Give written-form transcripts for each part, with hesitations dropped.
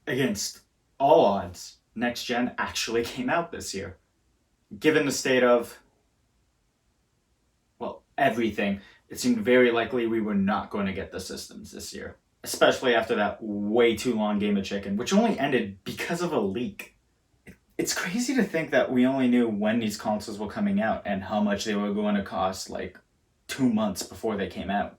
Against all odds, next gen actually came out this year. Given the state of, well, everything, it seemed very likely we were not going to get the systems this year. Especially after that way too long game of chicken, which only ended because of a leak. It's crazy to think that we only knew when these consoles were coming out and how much they were going to cost like 2 months before they came out.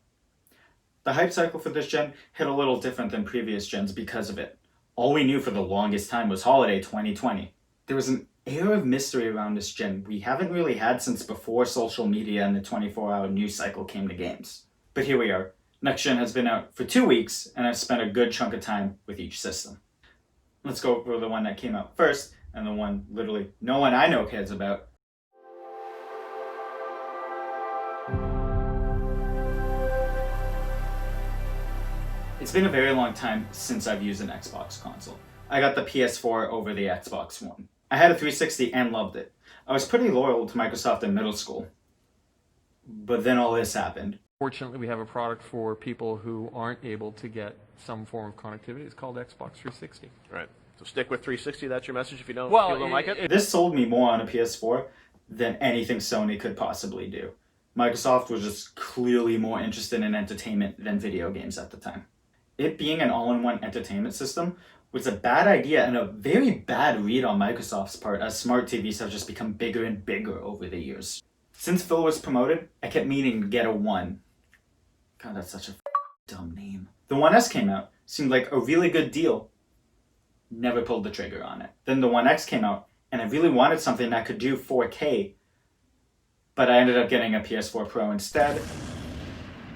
The hype cycle for this gen hit a little different than previous gens because of it. All we knew for the longest time was holiday 2020. There was an air of mystery around this gen we haven't really had since before social media and the 24-hour news cycle came to games. But here we are. Next gen has been out for 2 weeks and I've spent a good chunk of time with each system. Let's go over the one that came out first and the one literally no one I know cares about. It's been a very long time since I've used an Xbox console. I got the PS4 over the Xbox One. I had a 360 and loved it. I was pretty loyal to Microsoft in middle school. But then all this happened. Fortunately, we have a product for people who aren't able to get some form of connectivity. It's called Xbox 360. Right. So stick with 360. That's your message if you don't, like it? This sold me more on a PS4 than anything Sony could possibly do. Microsoft was just clearly more interested in entertainment than video games at the time. It being an all-in-one entertainment system was a bad idea and a very bad read on Microsoft's part, as smart TVs have just become bigger and bigger over the years. Since Phil was promoted, I kept meaning to get a One. God, that's such a dumb name. The One S came out, seemed like a really good deal. Never pulled the trigger on it. Then the One X came out, and I really wanted something that could do 4K, but I ended up getting a PS4 Pro instead,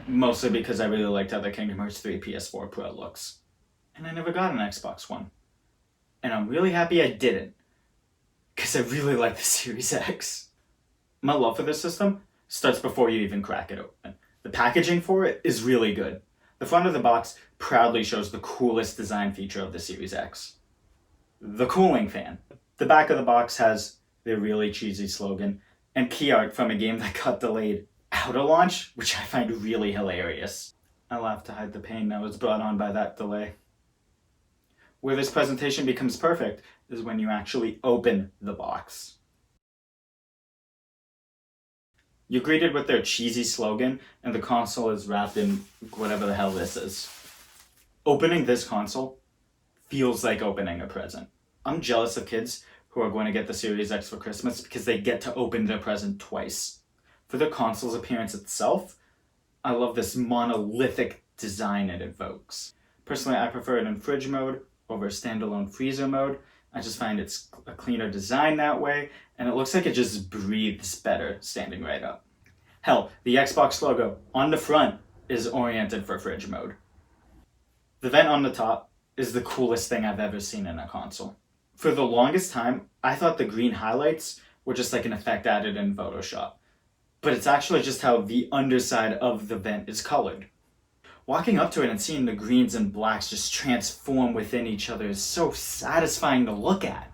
mostly because I really liked how the Kingdom Hearts 3 PS4 Pro looks. And I never got an Xbox One. And I'm really happy I didn't, because I really like the Series X. My love for this system starts before you even crack it open. The packaging for it is really good. The front of the box proudly shows the coolest design feature of the Series X. The cooling fan. The back of the box has the really cheesy slogan and key art from a game that got delayed out of launch, which I find really hilarious. I laugh to hide the pain that was brought on by that delay. Where this presentation becomes perfect is when you actually open the box. You're greeted with their cheesy slogan, and the console is wrapped in whatever the hell this is. Opening this console feels like opening a present. I'm jealous of kids who are going to get the Series X for Christmas because they get to open their present twice. For the console's appearance itself, I love this monolithic design it evokes. Personally, I prefer it in fridge mode over standalone freezer mode. I just find it's a cleaner design that way, and it looks like it just breathes better standing right up. Hell, the Xbox logo on the front is oriented for fridge mode. The vent on the top is the coolest thing I've ever seen in a console. For the longest time, I thought the green highlights were just like an effect added in Photoshop, but it's actually just how the underside of the vent is colored. Walking up to it and seeing the greens and blacks just transform within each other is so satisfying to look at.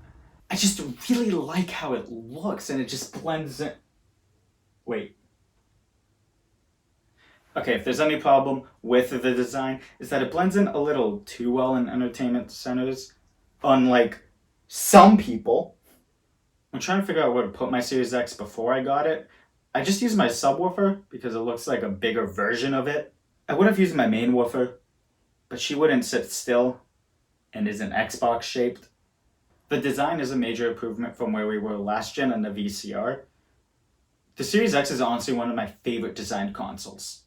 I just really like how it looks and it just blends in. Wait. Okay, if there's any problem with the design, is that it blends in a little too well in entertainment centers, unlike some people. I'm trying to figure out where to put my Series X before I got it. I just used my subwoofer because it looks like a bigger version of it. I would have used my main woofer, but she wouldn't sit still and isn't Xbox shaped. The design is a major improvement from where we were last gen on the VCR. The Series X is honestly one of my favorite designed consoles.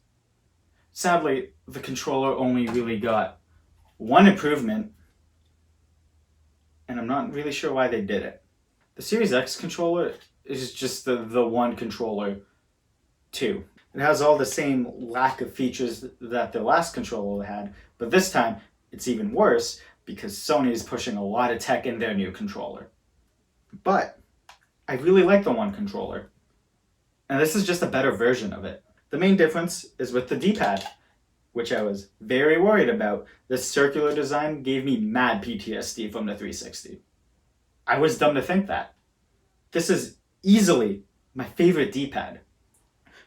Sadly, the controller only really got one improvement, and I'm not really sure why they did it. The Series X controller is just the one controller too. It has all the same lack of features that the last controller had, but this time it's even worse because Sony is pushing a lot of tech in their new controller. But I really like the one controller, and this is just a better version of it. The main difference is with the D-pad, which I was very worried about. This circular design gave me mad PTSD from the 360. I was dumb to think that. This is easily my favorite D-pad.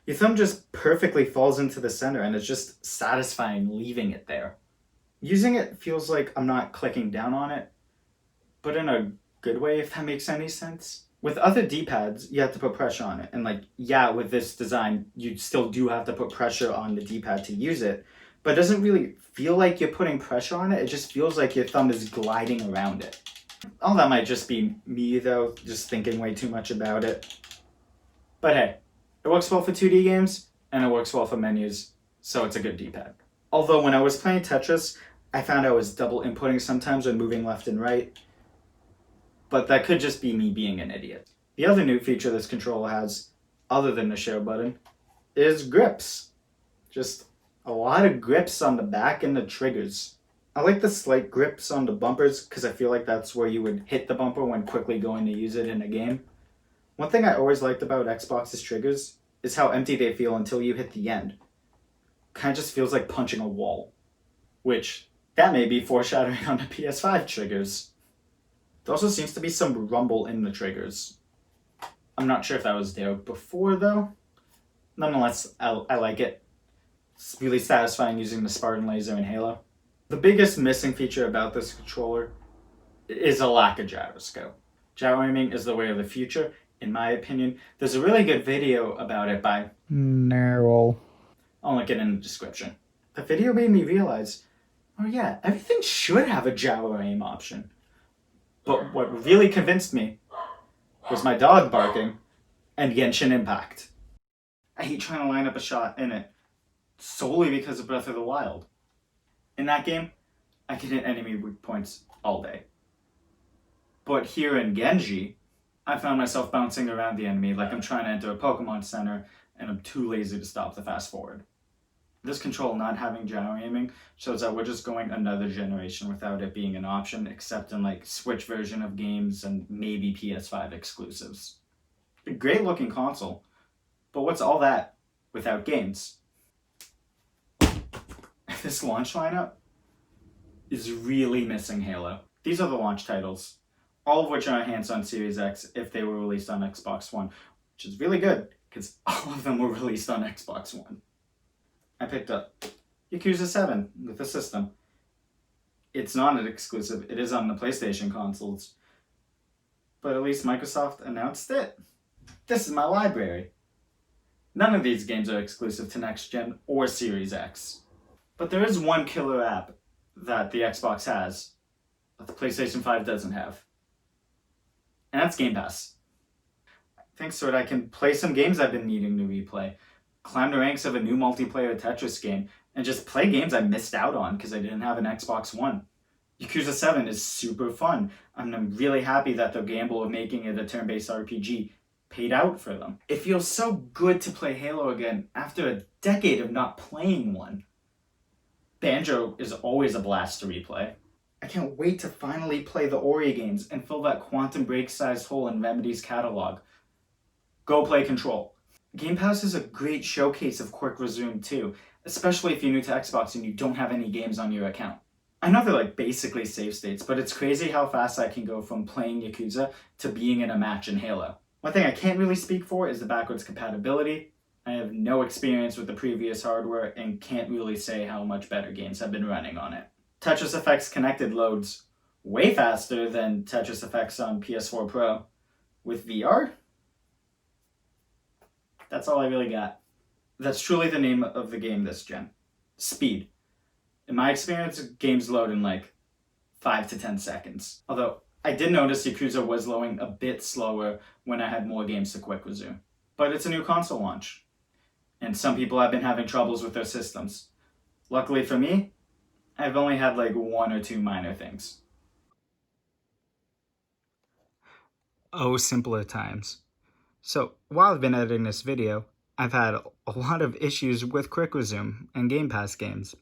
Your thumb just perfectly falls into the center and it's just satisfying leaving it there. Using it feels like I'm not clicking down on it, but in a good way, if that makes any sense. With other D-pads, you have to put pressure on it. And like, yeah, with this design, you still do have to put pressure on the D-pad to use it, but it doesn't really feel like you're putting pressure on it. It just feels like your thumb is gliding around it. All that might just be me though, just thinking way too much about it. But hey, it works well for 2D games, and it works well for menus, so it's a good D-pad. Although when I was playing Tetris, I found I was double inputting sometimes when moving left and right, but that could just be me being an idiot. The other new feature this controller has, other than the share button, is grips. Just a lot of grips on the back and the triggers. I like the slight grips on the bumpers because I feel like that's where you would hit the bumper when quickly going to use it in a game. One thing I always liked about Xbox's triggers is how empty they feel until you hit the end. Kind of just feels like punching a wall. Which, that may be foreshadowing on the PS5 triggers. There also seems to be some rumble in the triggers. I'm not sure if that was there before though. Nonetheless, I like it. It's really satisfying using the Spartan laser in Halo. The biggest missing feature about this controller is a lack of gyroscope. Gyro aiming is the way of the future, in my opinion. There's a really good video about it by Nerl. I'll link it in the description. The video made me realize, oh yeah, everything should have a gyro aim option. But what really convinced me was my dog barking and Genshin Impact. I hate trying to line up a shot in it, solely because of Breath of the Wild. In that game, I can hit enemy weak points all day. But here in Genji, I found myself bouncing around the enemy like I'm trying to enter a Pokemon Center and I'm too lazy to stop the fast forward. This control not having gyro aiming shows that we're just going another generation without it being an option, except in like Switch version of games and maybe PS5 exclusives. A great looking console, but what's all that without games? This launch lineup is really missing Halo. These are the launch titles, all of which are enhanced on Series X if they were released on Xbox One, which is really good because all of them were released on Xbox One. I picked up Yakuza 7 with the system. It's not an exclusive, it is on the PlayStation consoles. But at least Microsoft announced it. This is my library. None of these games are exclusive to Next Gen or Series X. But there is one killer app that the Xbox has that the PlayStation 5 doesn't have. And that's Game Pass. Thanks to it, I can play some games I've been needing to replay, climb the ranks of a new multiplayer Tetris game, and just play games I missed out on because I didn't have an Xbox One. Yakuza 7 is super fun, and I'm really happy that the gamble of making it a turn-based RPG paid out for them. It feels so good to play Halo again after a decade of not playing one. Banjo is always a blast to replay. I can't wait to finally play the Ori games and fill that Quantum Break-sized hole in Remedy's catalog. Go play Control. Game Pass is a great showcase of Quick Resume too, especially if you're new to Xbox and you don't have any games on your account. I know they're like basically save states, but it's crazy how fast I can go from playing Yakuza to being in a match in Halo. One thing I can't really speak for is the backwards compatibility. I have no experience with the previous hardware and can't really say how much better games have been running on it. Tetris Effects Connected loads way faster than Tetris Effects on PS4 Pro. With VR? That's all I really got. That's truly the name of the game this gen. Speed. In my experience, games load in like 5 to 10 seconds. Although, I did notice Yakuza was loading a bit slower when I had more games to quick resume. But it's a new console launch, and some people have been having troubles with their systems. Luckily for me, I've only had like 1 or 2 minor things. Oh, simpler times. So, while I've been editing this video, I've had a lot of issues with Quick Resume and Game Pass games.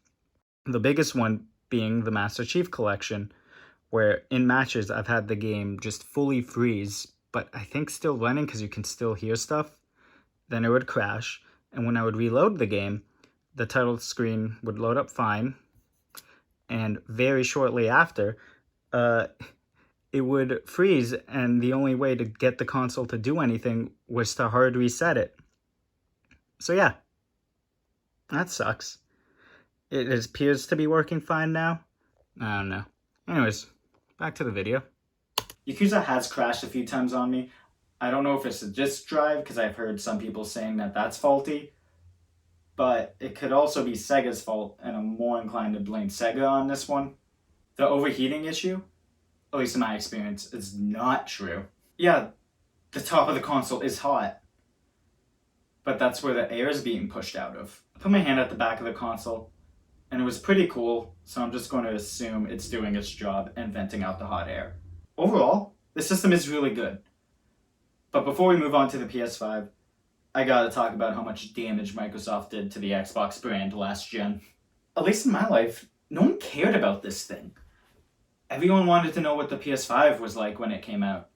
The biggest one being the Master Chief Collection, where in matches I've had the game just fully freeze, but I think still running because you can still hear stuff. Then it would crash, and when I would reload the game, the title screen would load up fine, and very shortly after, it would freeze, and the only way to get the console to do anything was to hard reset it. So yeah, that sucks. It appears to be working fine now, I don't know. Anyways, back to the video. Yakuza has crashed a few times on me. I don't know if it's a disk drive, because I've heard some people saying that that's faulty. But it could also be Sega's fault, and I'm more inclined to blame Sega on this one. The overheating issue, at least in my experience, is not true. Yeah, the top of the console is hot, but that's where the air is being pushed out of. I put my hand at the back of the console, and it was pretty cool, so I'm just going to assume it's doing its job and venting out the hot air. Overall, the system is really good. But before we move on to the PS5, I gotta talk about how much damage Microsoft did to the Xbox brand last gen. At least in my life, no one cared about this thing. Everyone wanted to know what the PS5 was like when it came out.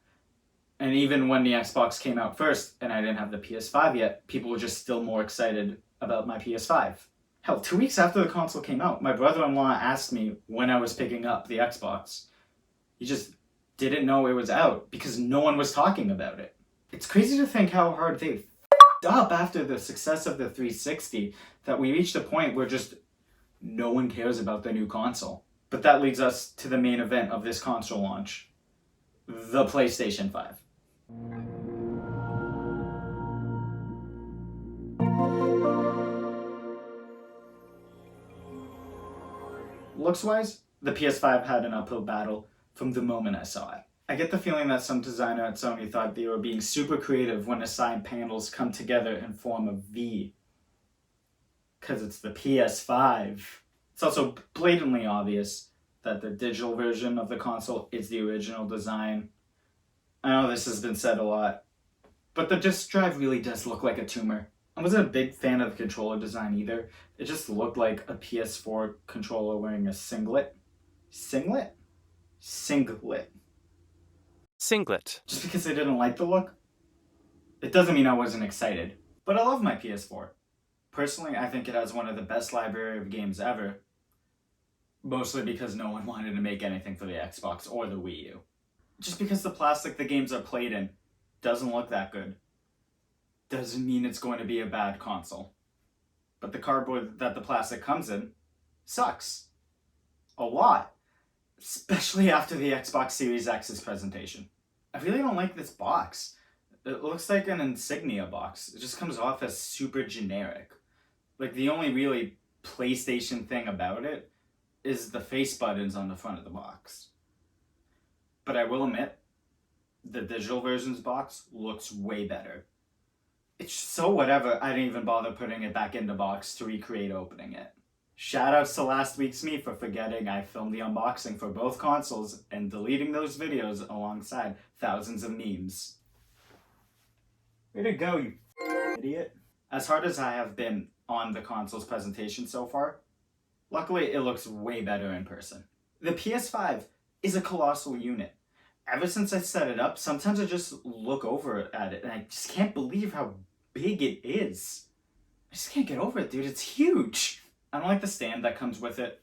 And even when the Xbox came out first, and I didn't have the PS5 yet, people were just still more excited about my PS5. Hell, 2 weeks after the console came out, my brother-in-law asked me when I was picking up the Xbox. He just didn't know it was out because no one was talking about it. It's crazy to think how hard they up after the success of the 360 that we reached a point where just no one cares about the new console. But that leads us to the main event of this console launch, the PlayStation 5. Looks-wise, the PS5 had an uphill battle from the moment I saw it. I get the feeling that some designer at Sony thought they were being super creative when the side panels come together and form a V. Because it's the PS5. It's also blatantly obvious that the digital version of the console is the original design. I know this has been said a lot, but the disk drive really does look like a tumor. I wasn't a big fan of the controller design either. It just looked like a PS4 controller wearing a singlet. Singlet? Singlet. Singlet. Just because I didn't like the look, it doesn't mean I wasn't excited. But I love my PS4. Personally, I think it has one of the best library of games ever. Mostly because no one wanted to make anything for the Xbox or the Wii U. Just because the plastic the games are played in doesn't look that good, doesn't mean it's going to be a bad console. But the cardboard that the plastic comes in sucks. A lot. Especially after the Xbox Series X's presentation. I really don't like this box. It looks like an insignia box. It just comes off as super generic. Like, the only really PlayStation thing about it is the face buttons on the front of the box. But I will admit, the digital version's box looks way better. It's so whatever, I didn't even bother putting it back in the box to recreate opening it. Shoutouts to last week's me for forgetting I filmed the unboxing for both consoles and deleting those videos alongside thousands of memes. Way to go, you idiot. As hard as I have been on the console's presentation so far, luckily it looks way better in person. The PS5 is a colossal unit. Ever since I set it up, sometimes I just look over at it and I just can't believe how big it is. I just can't get over it, dude. It's huge. I don't like the stand that comes with it.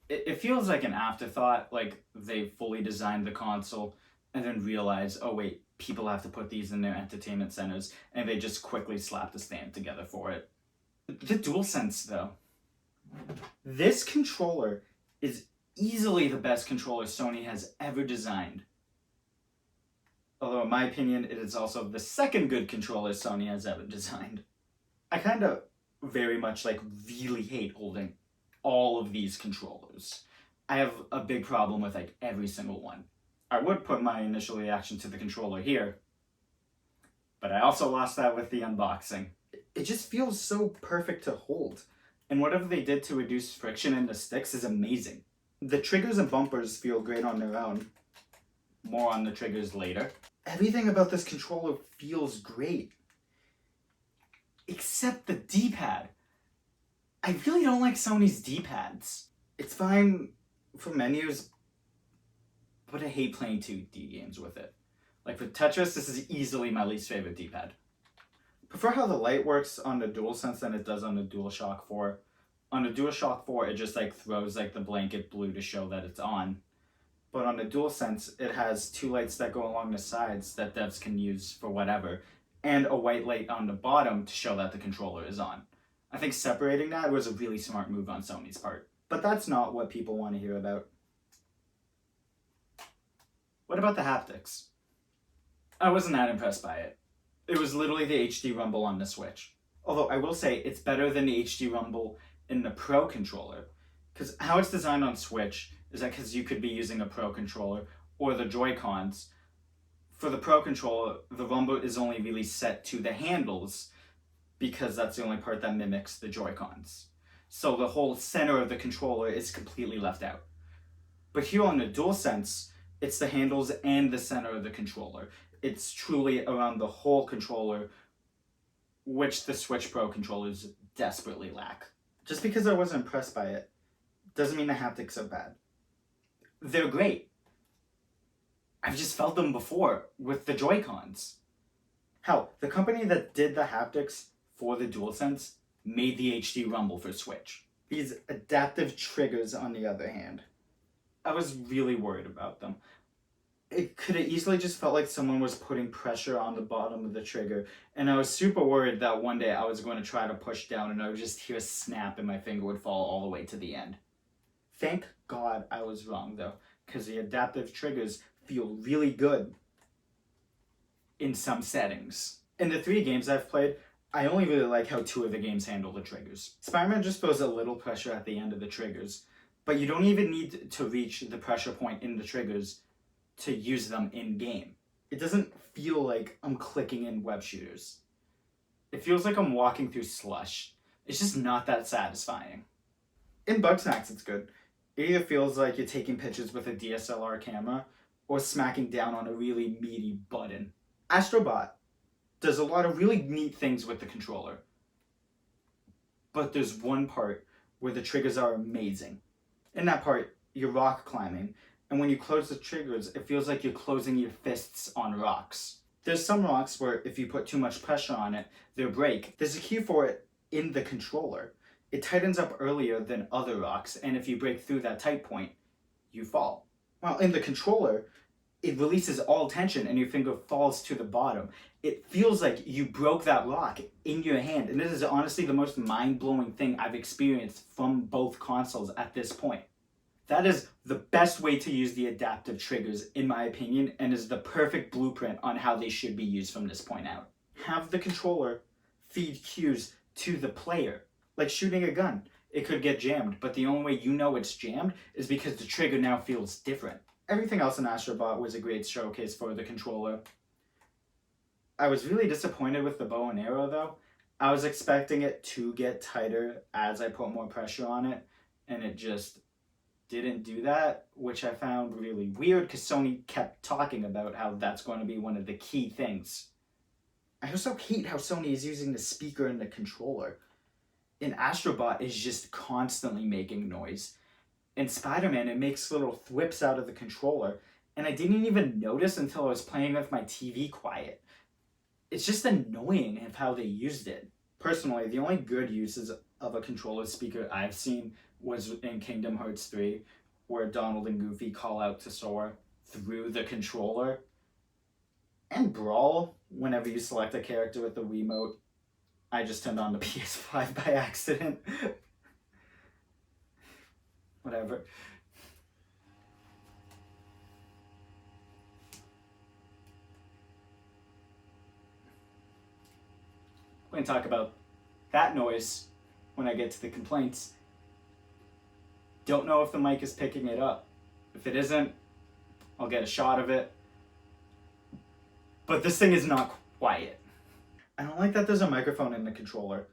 It feels like an afterthought, like they fully designed the console and then realized, oh wait, people have to put these in their entertainment centers, and they just quickly slapped the stand together for it. The DualSense, though. This controller is easily the best controller Sony has ever designed. Although in my opinion, it is also the second good controller Sony has ever designed. I kind of very much really hate holding all of these controllers. I have a big problem with every single one. I would put my initial reaction to the controller here, but I also lost that with the unboxing. It just feels so perfect to hold, and whatever they did to reduce friction in the sticks is amazing. The triggers and bumpers feel great on their own. More on the triggers later. Everything about this controller feels great. Except the D-pad. I really don't like Sony's D-pads. It's fine for menus, but I hate playing 2D games with it. Like for Tetris, this is easily my least favorite D-pad. Prefer how the light works on the DualSense than it does on the DualShock 4. On the DualShock 4, it just throws the blanket blue to show that it's on. But on the DualSense, it has two lights that go along the sides that devs can use for whatever, and a white light on the bottom to show that the controller is on. I think separating that was a really smart move on Sony's part. But that's not what people want to hear about. What about the haptics? I wasn't that impressed by it. It was literally the HD Rumble on the Switch. Although I will say it's better than the HD Rumble in the Pro controller. Because how it's designed on Switch is that because you could be using a Pro controller or the Joy-Cons. For the Pro controller, the Rumble is only really set to the handles because that's the only part that mimics the Joy-Cons. So the whole center of the controller is completely left out. But here on the DualSense, it's the handles and the center of the controller. It's truly around the whole controller, which the Switch Pro controllers desperately lack. Just because I wasn't impressed by it doesn't mean the haptics are bad. They're great. I've just felt them before with the Joy-Cons. Hell, the company that did the haptics for the DualSense made the HD Rumble for Switch. These adaptive triggers, on the other hand, I was really worried about them. It could have easily just felt like someone was putting pressure on the bottom of the trigger, and I was super worried that one day I was going to try to push down and I would just hear a snap and my finger would fall all the way to the end. Thank God I was wrong though, because the adaptive triggers feel really good in some settings. In the 3 games I've played, I only really like how 2 of the games handle the triggers. Spider-Man just throws a little pressure at the end of the triggers, but you don't even need to reach the pressure point in the triggers to use them in-game. It doesn't feel like I'm clicking in web shooters. It feels like I'm walking through slush. It's just not that satisfying. In Bugsnax it's good. It either feels like you're taking pictures with a DSLR camera or smacking down on a really meaty button. Astrobot does a lot of really neat things with the controller. But there's one part where the triggers are amazing. In that part, you're rock climbing, and when you close the triggers, it feels like you're closing your fists on rocks. There's some rocks where if you put too much pressure on it, they'll break. There's a cue for it in the controller. It tightens up earlier than other rocks, and if you break through that tight point, you fall. While in the controller, it releases all tension and your finger falls to the bottom. It feels like you broke that rock in your hand, and this is honestly the most mind-blowing thing I've experienced from both consoles at this point. That is the best way to use the adaptive triggers, in my opinion, and is the perfect blueprint on how they should be used from this point out. Have the controller feed cues to the player. Like shooting a gun. It could get jammed, but the only way you know it's jammed is because the trigger now feels different. Everything else in Astrobot was a great showcase for the controller. I was really disappointed with the bow and arrow though. I was expecting it to get tighter as I put more pressure on it, and it just didn't do that, which I found really weird because Sony kept talking about how that's going to be one of the key things. I also hate how Sony is using the speaker in the controller. In Astrobot, it's just constantly making noise. In Spider-Man, it makes little thwips out of the controller, and I didn't even notice until I was playing with my TV quiet. It's just annoying of how they used it. Personally, the only good uses of a controller speaker I've seen was in Kingdom Hearts 3, where Donald and Goofy call out to Sora through the controller. And Brawl, whenever you select a character with the Wiimote. I just turned on the PS5 by accident. Whatever. We're going to talk about that noise when I get to the complaints. Don't know if the mic is picking it up. If it isn't, I'll get a shot of it. But this thing is not quiet. I don't like that there's a microphone in the controller.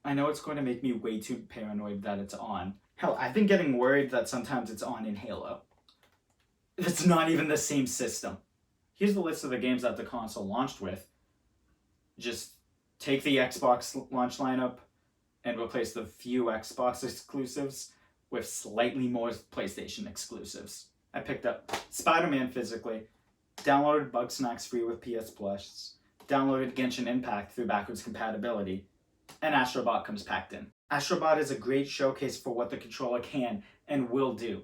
I know it's going to make me way too paranoid that it's on. Hell, I've been getting worried that sometimes it's on in Halo. It's not even the same system. Here's the list of the games that the console launched with. Just take the Xbox launch lineup and replace the few Xbox exclusives with slightly more PlayStation exclusives. I picked up Spider-Man physically, downloaded Bugsnax free with PS Plus, downloaded Genshin Impact through backwards compatibility, and Astrobot comes packed in. Astrobot is a great showcase for what the controller can and will do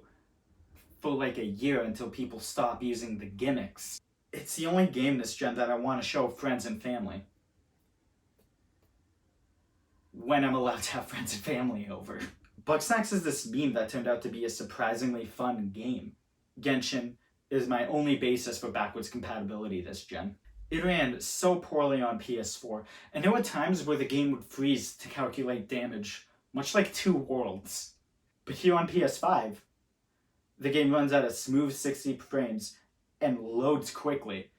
for like a year until people stop using the gimmicks. It's the only game this gen that I want to show friends and family. When I'm allowed to have friends and family over. Bugsnax is this meme that turned out to be a surprisingly fun game. Genshin, is my only basis for backwards compatibility this gen. It ran so poorly on PS4, and there were times where the game would freeze to calculate damage, much like Two Worlds. But here on PS5, the game runs at a smooth 60 frames and loads quickly,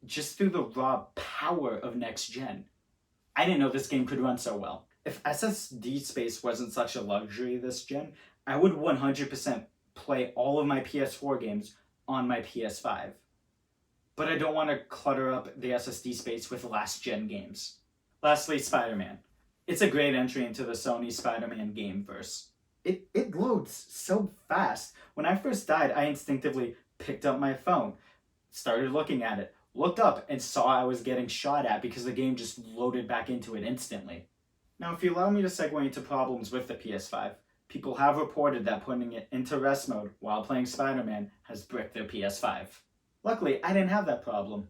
just through the raw power of next gen. I didn't know this game could run so well. If SSD space wasn't such a luxury this gen, I would 100% play all of my PS4 games on my PS5. But I don't want to clutter up the SSD space with last gen games. Lastly, Spider-Man. It's a great entry into the Sony Spider-Man gameverse. It loads so fast. When I first died, I instinctively picked up my phone, started looking at it, looked up, and saw I was getting shot at because the game just loaded back into it instantly. Now, if you allow me to segue into problems with the PS5, people have reported that putting it into rest mode while playing Spider-Man has bricked their PS5. Luckily, I didn't have that problem.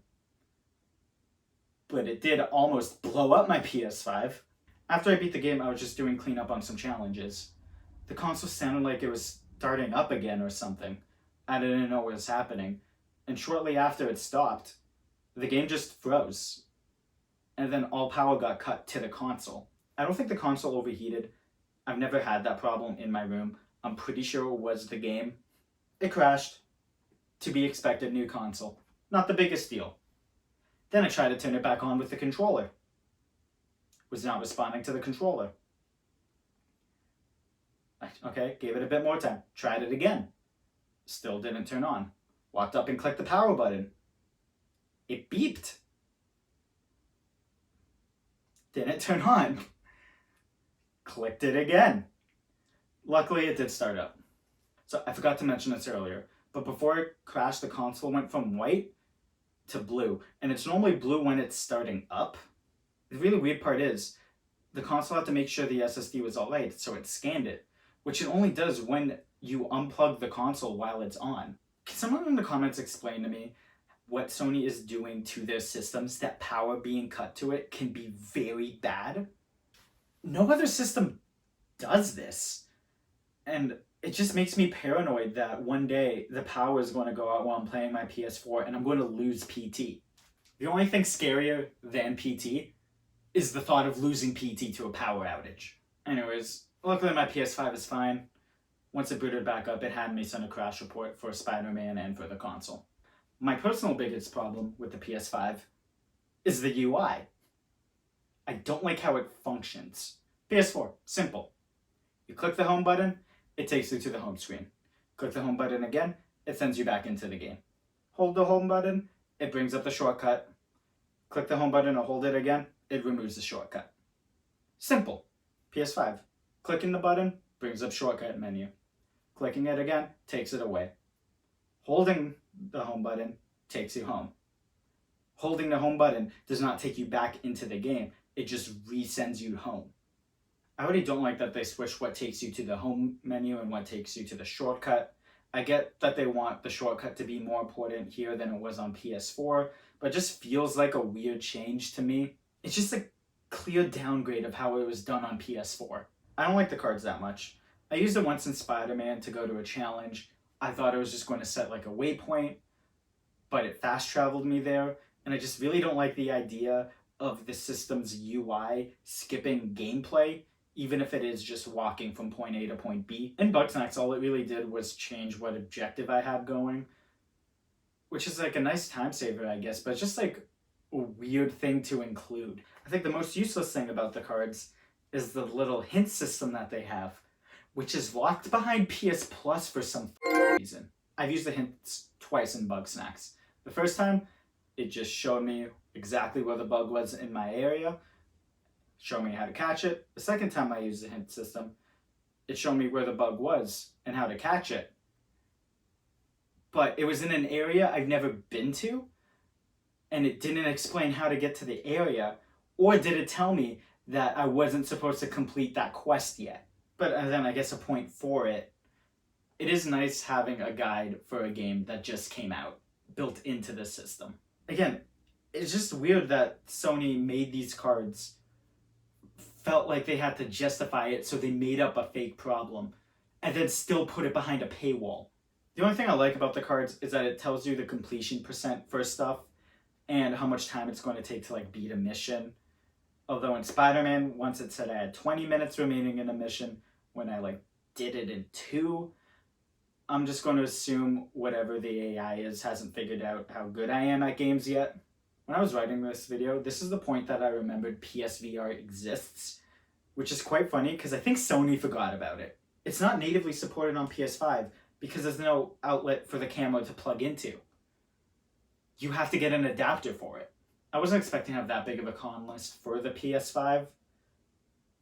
But it did almost blow up my PS5. After I beat the game, I was just doing cleanup on some challenges. The console sounded like it was starting up again or something. I didn't know what was happening. And shortly after it stopped, the game just froze. And then all power got cut to the console. I don't think the console overheated. I've never had that problem in my room. I'm pretty sure it was the game. It crashed. To be expected, new console. Not the biggest deal. Then I tried to turn it back on with the controller. Was not responding to the controller. Okay, gave it a bit more time. Tried it again. Still didn't turn on. Walked up and clicked the power button. It beeped. Didn't turn on. Clicked it again. Luckily, it did start up. So I forgot to mention this earlier, but before it crashed, the console went from white to blue, and it's normally blue when it's starting up. The really weird part is, the console had to make sure the SSD was all right, so it scanned it, which it only does when you unplug the console while it's on. Can someone in the comments explain to me what Sony is doing to their systems that power being cut to it can be very bad? No other system does this. And it just makes me paranoid that one day the power is going to go out while I'm playing my PS4 and I'm going to lose PT. The only thing scarier than PT is the thought of losing PT to a power outage. Anyways, luckily my PS5 is fine. Once it booted back up, it had me send a crash report for Spider-Man and for the console. My personal biggest problem with the PS5 is the UI. I don't like how it functions. PS4, simple. You click the home button, it takes you to the home screen. Click the home button again, it sends you back into the game. Hold the home button, it brings up the shortcut. Click the home button or hold it again, it removes the shortcut. Simple. PS5. Clicking the button brings up shortcut menu. Clicking it again takes it away. Holding the home button takes you home. Holding the home button does not take you back into the game, it just resends you home. I already don't like that they switch what takes you to the home menu and what takes you to the shortcut. I get that they want the shortcut to be more important here than it was on PS4, but it just feels like a weird change to me. It's just a clear downgrade of how it was done on PS4. I don't like the cards that much. I used it once in Spider-Man to go to a challenge. I thought it was just going to set like a waypoint, but it fast traveled me there, and I just really don't like the idea of the system's UI skipping gameplay, even if it is just walking from point A to point B. In Bugsnax, all it really did was change what objective I have going, which is like a nice time saver, I guess, but it's just like a weird thing to include. I think the most useless thing about the cards is the little hint system that they have, which is locked behind PS Plus for some reason. I've used the hints twice in Bugsnax. The first time, it just showed me exactly where the bug was in my area, showed me how to catch it. The second time I used the hint system, it showed me where the bug was and how to catch it. But it was in an area I've never been to, and it didn't explain how to get to the area, or did it tell me that I wasn't supposed to complete that quest yet. But then I guess a point for it. It is nice having a guide for a game that just came out, built into the system. Again, it's just weird that Sony made these cards, felt like they had to justify it, so they made up a fake problem, and then still put it behind a paywall. The only thing I like about the cards is that it tells you the completion percent for stuff and how much time it's going to take to like beat a mission. Although in Spider-Man, once it said I had 20 minutes remaining in a mission when I like did it in 2. I'm just going to assume whatever the AI is hasn't figured out how good I am at games yet. When I was writing this video, this is the point that I remembered PSVR exists, which is quite funny because I think Sony forgot about it. It's not natively supported on PS5 because there's no outlet for the camera to plug into. You have to get an adapter for it. I wasn't expecting to have that big of a con list for the PS5,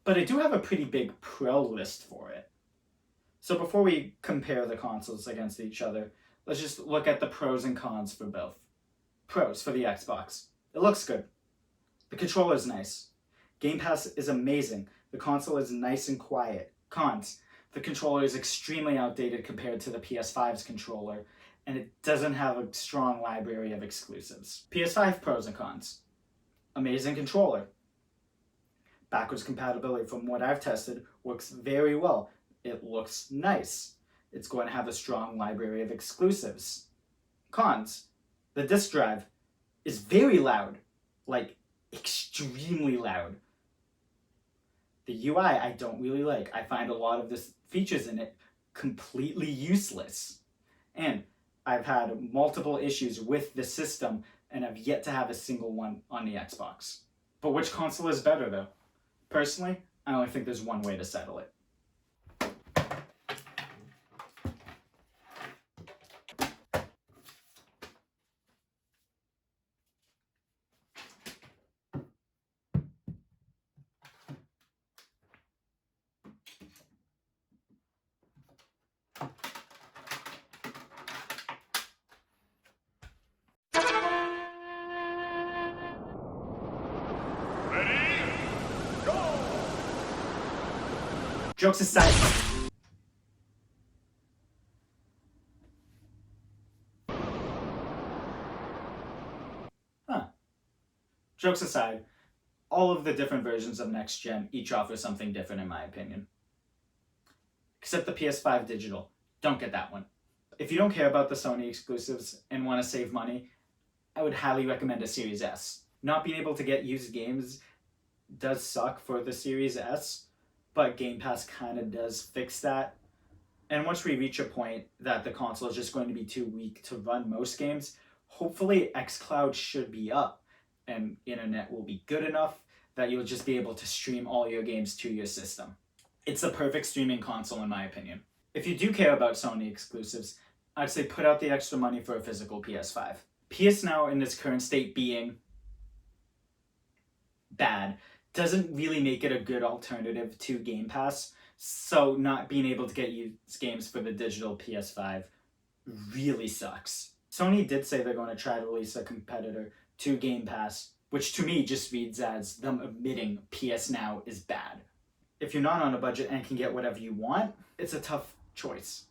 but I do have a pretty big pro list for it. So before we compare the consoles against each other, let's just look at the pros and cons for both. Pros for the Xbox. It looks good. The controller is nice. Game Pass is amazing. The console is nice and quiet. Cons. The controller is extremely outdated compared to the PS5's controller, and it doesn't have a strong library of exclusives. PS5 pros and cons. Amazing controller. Backwards compatibility, from what I've tested, works very well. It looks nice. It's going to have a strong library of exclusives. Cons. The disk drive is very loud, like extremely loud. The UI I don't really like. I find a lot of the features in it completely useless. And I've had multiple issues with the system and I've yet to have a single one on the Xbox. But which console is better though? Personally, I only think there's one way to settle it. Jokes aside. Jokes aside, all of the different versions of next gen each offer something different in my opinion. Except the PS5 digital. Don't get that one. If you don't care about the Sony exclusives and want to save money, I would highly recommend a Series S. Not being able to get used games does suck for the Series S, but Game Pass kind of does fix that. And once we reach a point that the console is just going to be too weak to run most games, hopefully xCloud should be up and internet will be good enough that you'll just be able to stream all your games to your system. It's the perfect streaming console in my opinion. If you do care about Sony exclusives, I'd say put out the extra money for a physical PS5. PS Now in its current state being bad doesn't really make it a good alternative to Game Pass, so not being able to get used games for the digital PS5 really sucks. Sony did say they're going to try to release a competitor to Game Pass, which to me just reads as them admitting PS Now is bad. If you're not on a budget and can get whatever you want, it's a tough choice.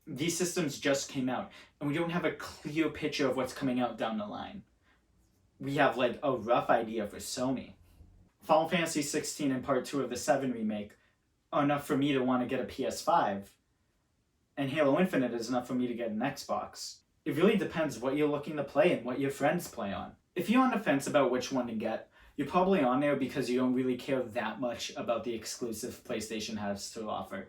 These systems just came out, and we don't have a clear picture of what's coming out down the line. We have like a rough idea for Sony. Final Fantasy 16 and Part 2 of the 7 remake are enough for me to want to get a PS5, and Halo Infinite is enough for me to get an Xbox. It really depends what you're looking to play and what your friends play on. If you're on the fence about which one to get, you're probably on there because you don't really care that much about the exclusive PlayStation has to offer.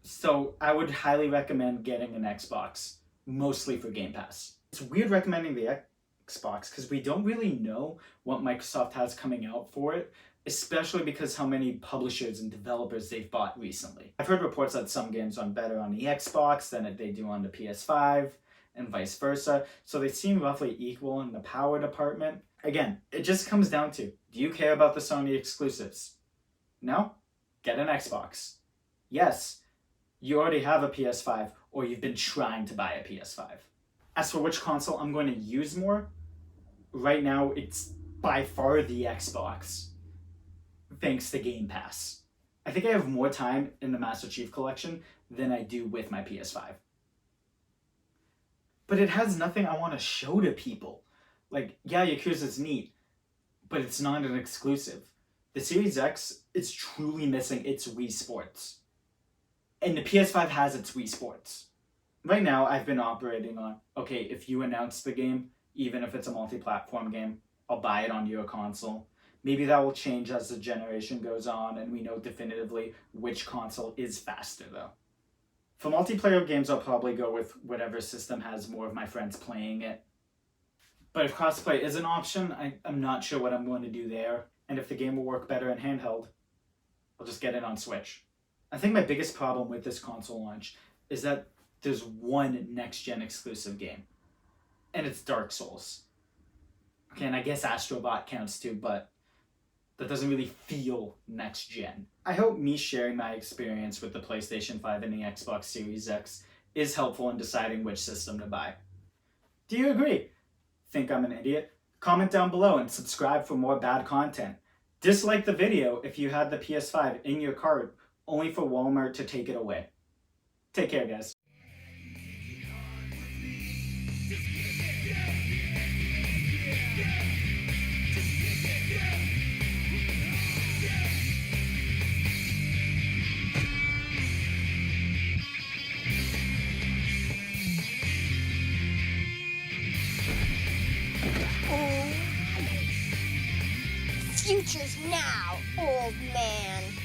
So I would highly recommend getting an Xbox, mostly for Game Pass. It's weird recommending the Xbox because we don't really know what Microsoft has coming out for it, especially because how many publishers and developers they've bought recently. I've heard reports that some games run better on the Xbox than they do on the PS5 and vice versa, so they seem roughly equal in the power department. Again, it just comes down to, do you care about the Sony exclusives? No? Get an Xbox. Yes, you already have a PS5 or you've been trying to buy a PS5. As for which console I'm going to use more, right now it's by far the Xbox, thanks to Game Pass. I think I have more time in the Master Chief Collection than I do with my PS5. But it has nothing I want to show to people. Like, yeah, Yakuza's neat, but it's not an exclusive. The Series X is truly missing its Wii Sports. And the PS5 has its Wii Sports. Right now, I've been operating on, okay, if you announce the game, even if it's a multi-platform game, I'll buy it on your console. Maybe that will change as the generation goes on and we know definitively which console is faster though. For multiplayer games, I'll probably go with whatever system has more of my friends playing it. But if crossplay is an option, I'm not sure what I'm going to do there. And if the game will work better in handheld, I'll just get it on Switch. I think my biggest problem with this console launch is that there's one next-gen exclusive game. And it's Dark Souls. Okay, and I guess Astrobot counts too, but that doesn't really feel next-gen. I hope me sharing my experience with the PlayStation 5 and the Xbox Series X is helpful in deciding which system to buy. Do you agree? Think I'm an idiot? Comment down below and subscribe for more bad content. Dislike the video if you had the PS5 in your cart only for Walmart to take it away. Take care, guys. Future's now, old man.